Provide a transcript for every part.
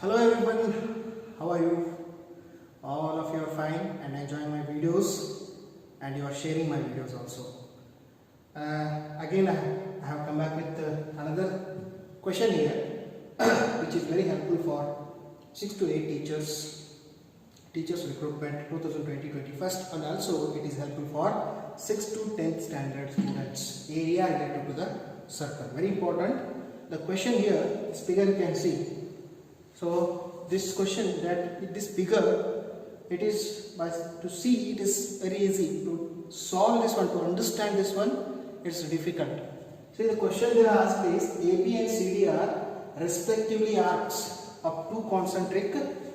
Hello everyone, how are you? All of you are fine and enjoying my videos, and you are sharing my videos also. Again I have come back with another question here which is very helpful for 6 to 8 teachers recruitment 2020-21, and also it is helpful for 6 to 10th standard students, area related to the circle. Very important. The question here, this figure you can see. So this question, that this figure, it is to see it is very easy. To solve this one, to understand this one, it's difficult. See, the question they are asked is AB and CD are respectively arcs of two concentric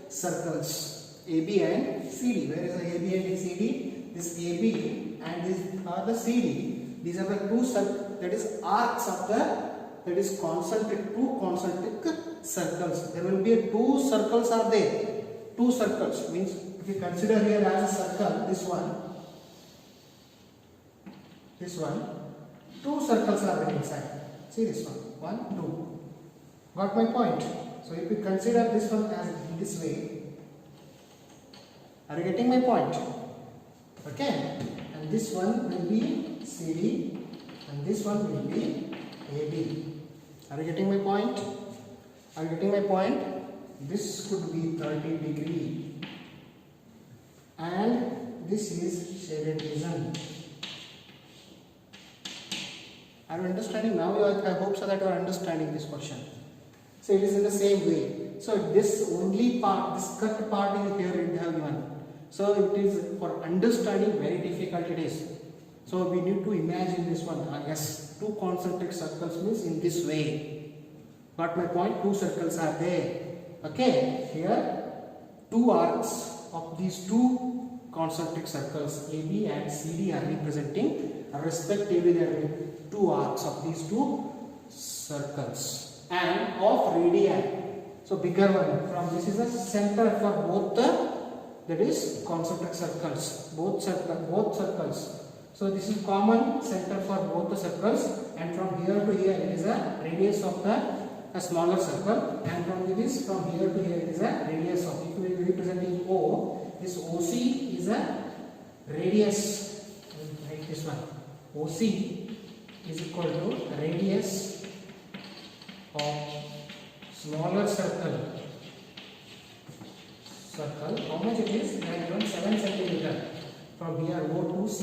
circles, AB and CD. Where is the AB and CD? This AB and these are the CD. These are the two arcs of two concentric circles. There will be two circles are there. Two circles means, if you consider here as a circle, this one, two circles are there inside. See this one, 1, 2. Got my point? So if you consider this one as in this way, are you getting my point? Okay, and this one will be CD and this one will be AB. Are you getting my point? Are you getting my point? This could be 30 degree and this is shaded region. Are you understanding now? I hope so that you are understanding this question. So it is in the same way. So this only part, this cut part is here in the given. So it is for understanding very difficult it is. So we need to imagine this one. Yes, two concentric circles means in this way. Got my point? Two circles are there. Okay, here two arcs of these two concentric circles AB and CD are representing respectively the two arcs of these two circles and of radii. So bigger one, from this is the center for both that is concentric circles, both circles. So this is common center for both the circles, and from here to here it is a radius of a smaller circle, and from here to here it is a radius of, if we are representing O, this OC is a radius. Write this one. OC is equal to radius of smaller circle. How much it is? 7 centimeter from here O to C.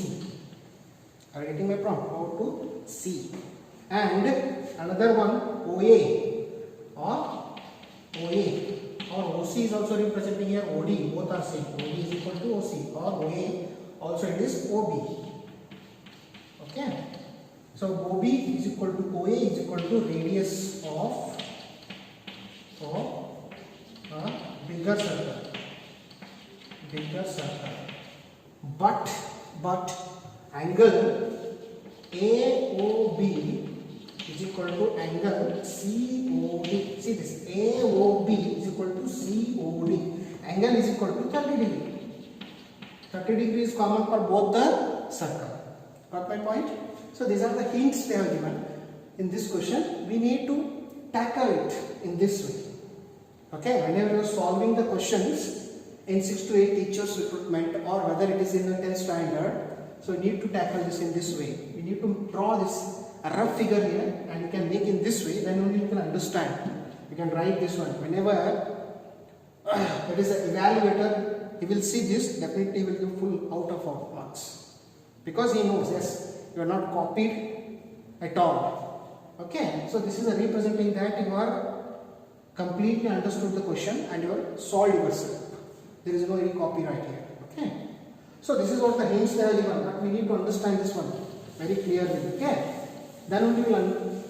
Are you getting my prompt? O to C. And another one OA or OC is also representing here OD. Both are same. OD is equal to OC, or OA also it is OB. Okay. So OB is equal to OA is equal to radius of a bigger circle. But angle AOB is equal to angle COD. See this, AOB is equal to COD. Angle is equal to 30 degree. 30 degree is common for both the circle. Got my point? So these are the hints they have given. In this question, we need to tackle it in this way. Okay, whenever you are solving the questions in 6 to 8 teachers recruitment, or whether it is in the 10th standard, so we need to tackle this in this way. We need to draw this a rough figure here, and you can make in this way, then only you can understand. You can write this one. Whenever it is an evaluator, he will see this, definitely he will give full out of marks. Because he knows, yes, you are not copied at all. Okay, so this is a representing that you are completely understood the question and you are solved yourself. There is no any copyright here. Okay. So this is what the hints they are given, but we need to understand this one very clearly. Okay. Then only we will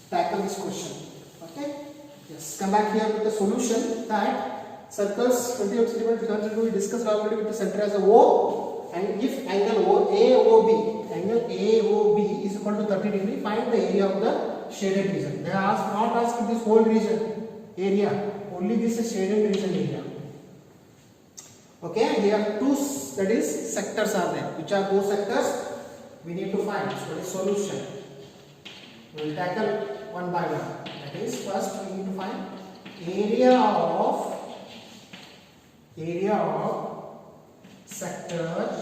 tackle this question. Okay. Yes. Come back here with the solution that circles 20 cm we discussed already with the center as a O, and if angle AOB is equal to 30 degree, find the area of the shaded region. They are not asked this whole region area, only this is shaded region area. Okay, here two sectors are there. Which are those sectors? We need to find. So the solution. We will tackle one by one. That is, first we need to find area of sector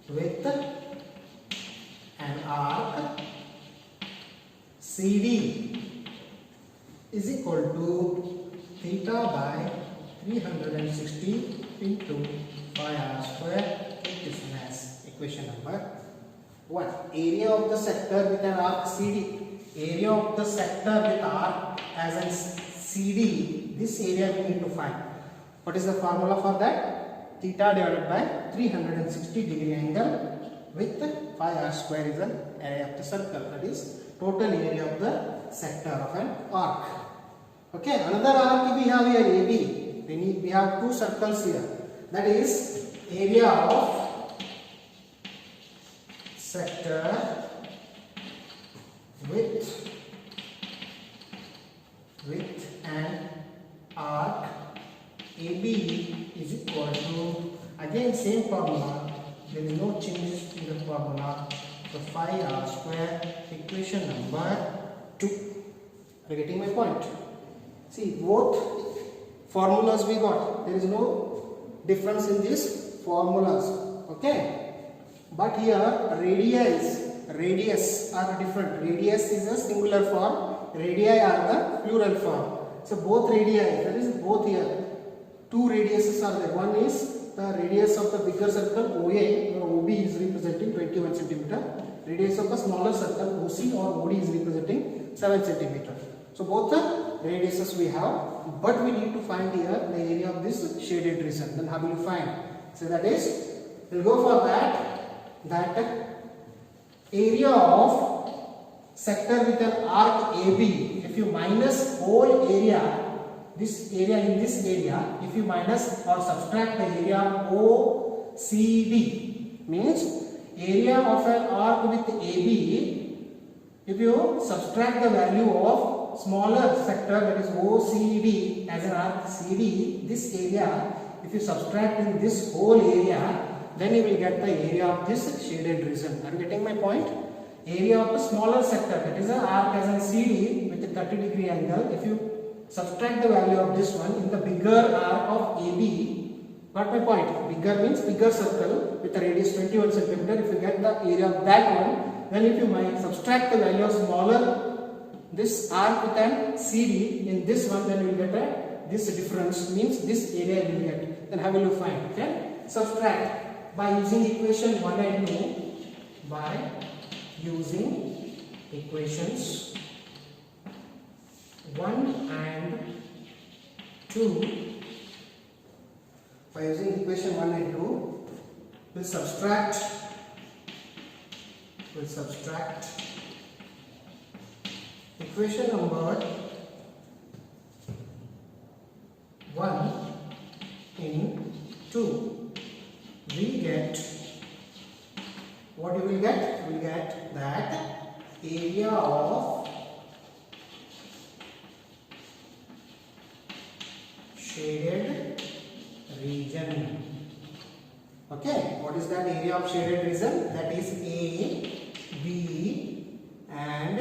with an arc CD is equal to theta by 360 into pi r square. Take this one as equation number 1. Area of the sector with an arc CD. Area of the sector with arc as an CD. This area we need to find. What is the formula for that? Theta divided by 360 degree angle with pi r square is the area of the circle. That is total area of the sector of an arc. Okay, another arc we have here AB. We have two circles here. That is area of sector with an arc AB is equal to, again same formula, there is no changes in the formula, so phi r square, equation number 2. Are you getting my point? See, both formulas we got, there is no difference in these formulas, okay? But here radius are different. Radius is a singular form, radii are the plural form. So both radii, that is both here, two radiuses are there. One is the radius of the bigger circle OA, where OB is representing 21 cm. Radius of the smaller circle OC or OD is representing 7 cm. So both the radiuses we have, but we need to find here the area of this shaded region. Then how will you find? So that is, we'll go for that area of sector with an arc AB. If you minus whole area, this area in this area, if you minus or subtract the area OCD, means area of an arc with AB, if you subtract the value of smaller sector, that is OCD as an arc CD, this area, if you subtract in this whole area, then you will get the area of this shaded region. Are you getting my point? Area of the smaller sector, that is an arc as an CD with a 30 degree angle, if you subtract the value of this one in the bigger arc of AB, got my point? Bigger means bigger circle with a radius 21 cm. If you get the area of that one, then if you might subtract the value of smaller this arc with an CD in this one, then you will get this difference, means this area you will get. Then how will you find? Okay, subtract by using equation 1 and 2, by using equations 1 and 2, by using equation 1 and 2, we'll subtract equation number 1 in 2. We get, what you will get? You will get that area of shaded region. Okay, what is that area of shaded region? That is A, B and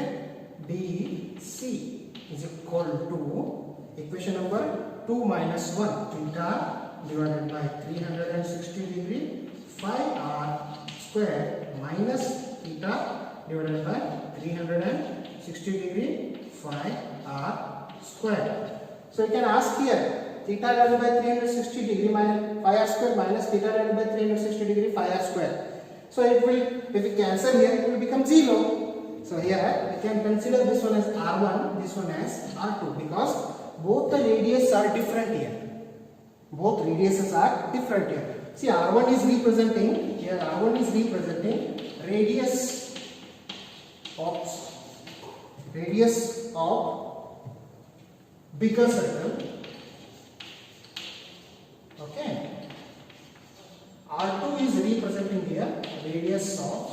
D, C is equal to equation number 2 minus 1, theta divided by 360 degree phi r square minus theta divided by 360 degree phi r square. So you can ask here, theta divided by 360 degree minus phi r square minus theta divided by 360 degree phi r square. So it will, if we cancel here, it will become 0. So here we can consider this one as R1, this one as R2, because both the radius are different here. Both radiuses are different here. See, R1 is representing, here R1 is representing radius of bigger circle. Okay. R2 is representing here radius of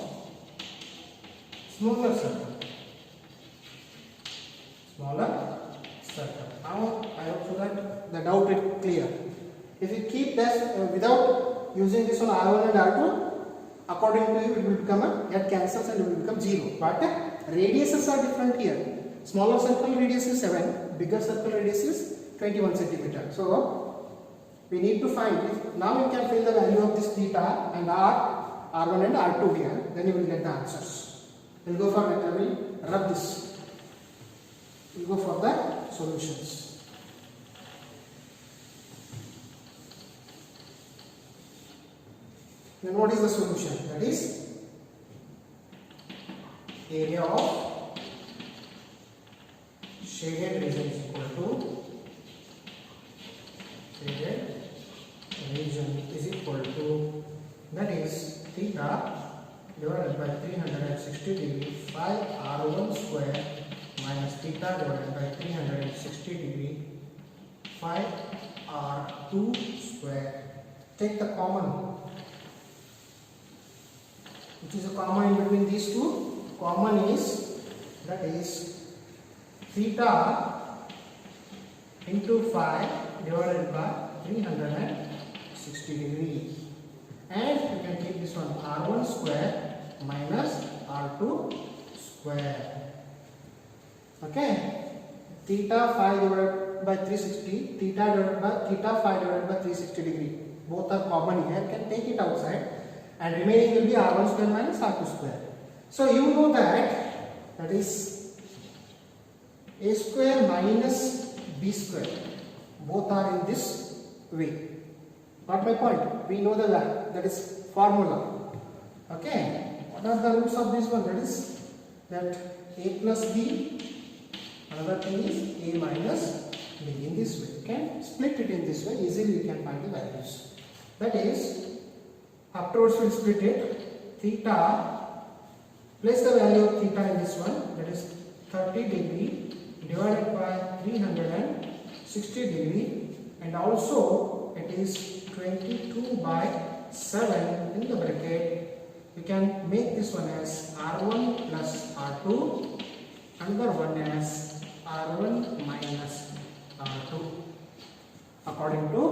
smaller circle. Now I hope so that the doubt is clear. If you keep this without using this one R1 and R2, according to you it will become that cancels and it will become 0. But radiuses are different here. Smaller circle radius is 7, bigger circle radius is 21 centimeter. So we need to find it. Now you can fill the value of this theta and r1 and r2 here. Then you will get the answers. We'll go for it. I will rub this. We'll go for the solutions. Then what is the solution? That is area of shaded region is equal to shaded region is equal to, that is theta divided by 360 degree phi r1 square minus theta divided by 360 degree phi r2 square. Take the common. Which is a common in between these two? Common is, that is theta into phi divided by 360 degree. And you can take this one r1 square minus r2 square. Okay. Theta phi divided by 360, theta phi divided by 360 degree. Both are common here. You can take it outside. And remaining will be r1 square minus r2 square. So you know that is a square minus b square. Both are in this way. Got my point? We know that is formula. Okay. What are the roots of this one? That is that a plus b. Another thing is a minus b. In this way, you can split it in this way. Easily you can find the values. That is, afterwards we'll split it. Theta, place the value of theta in this one, that is 30 degree divided by 360 degree, and also it is 22 by 7 in the bracket. We can make this one as r1 plus r2, another one as r1 minus r2, according to,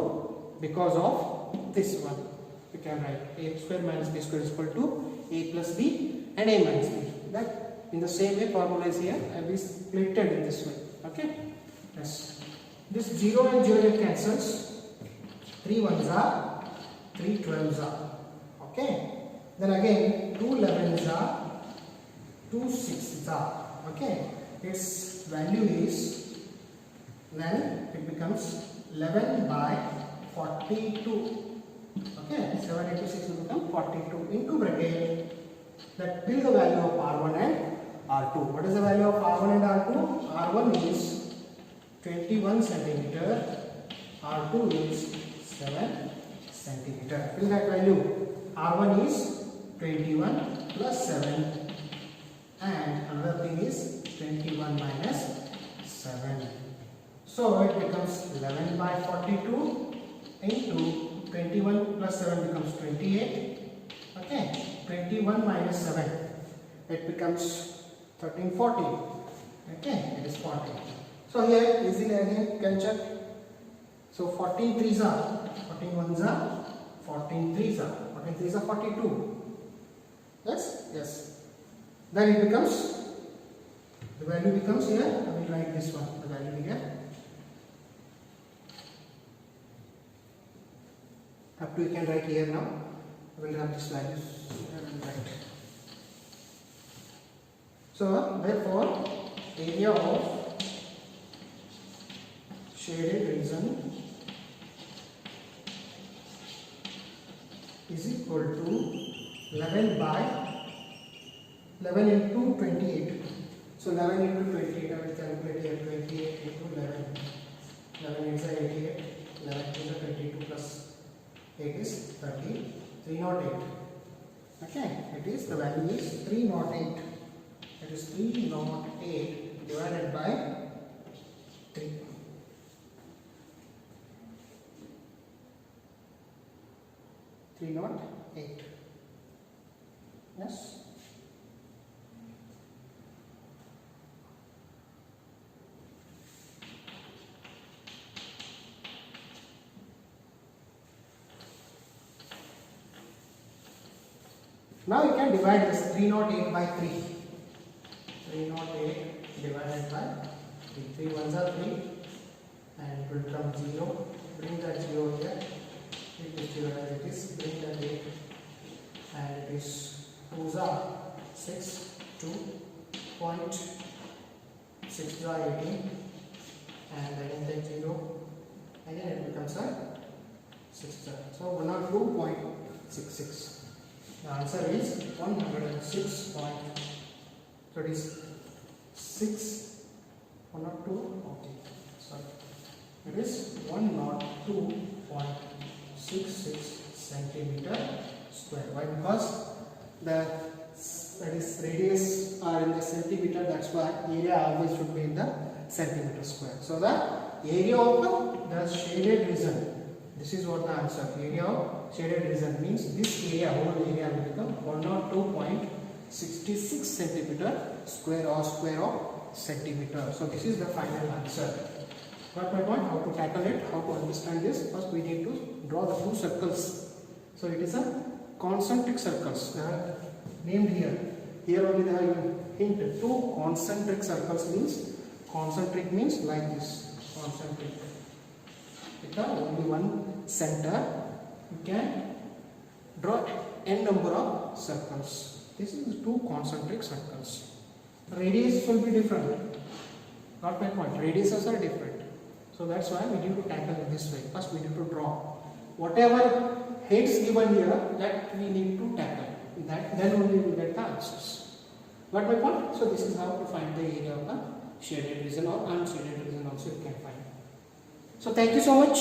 because of this one. We can write a square minus b square is equal to a plus b and a minus b. That in the same way formula is here and we split it in this way. Okay. Yes. This 0 and 0 it cancels. 3 ones are, 3 12s are. Okay. Then again 2 11s are, 2 6s are. Okay. Its value is, then it becomes 11 by 42. Okay, 7 into 6 will become 42 into bracket. That will the value of R1 and R2. What is the value of R1 and R2? R1 is 21 centimeter, R2 is 7 centimeter. Fill that value. R1 is 21 plus 7, and another thing is 21 minus 7. So it becomes 11 by 42 into 21 plus 7 becomes 28. Okay, 21 minus 7, it becomes 13 40. Okay, it is 40. So here easily again you can check. So 14 3s are, 14 1s are, 14 3s are, 14 3s are 42. Yes, yes. Then it becomes, the value becomes here, I will write this one, the value here. Up to you can write here now. I will have this values and write. So therefore, area of shaded region is equal to 11 by 11 into 28. So 11 into 28, I will calculate here 28 into 11. 11 is 88, 11 is 22 plus 8 is 30, 308. Okay, it is, the value is 308. It is 308 divided by 3. Yes. Now you can divide this 308 by 3. 308 divided by 3. 3 ones are 3 and it will become 0. Bring that 0 here. It is 0 as it is. Bring that 8 and it is 2s are 6, 2, point 6 are 18 and again take 0. Again it becomes a 6. So 102.66. The answer is 106. So it is 6 102. Okay, sorry. It is 102.66 centimeter square. Why? Because that is radius are in the centimeter. That's why area always should be in the centimeter square. So the area of the shaded region. This is what the answer. Area of shaded region means this area, whole area will become 102.66 centimeter square or square of centimeter. So this is the final answer. Got my point? How to tackle it? How to understand this? First we need to draw the two circles. So it is a concentric circles. They are named here. Here only they have hint. Two concentric circles means concentric means like this. Concentric. With only one center, you can draw n number of circles. This is two concentric circles. Radius will be different. Got my point? Radiuses are different. So that's why we need to tackle it this way. First we need to draw. Whatever heads given here, that we need to tackle. Then only we get the answers. Got my point? So this is how to find the area of the shaded region or unshaded region also you can find. So thank you so much.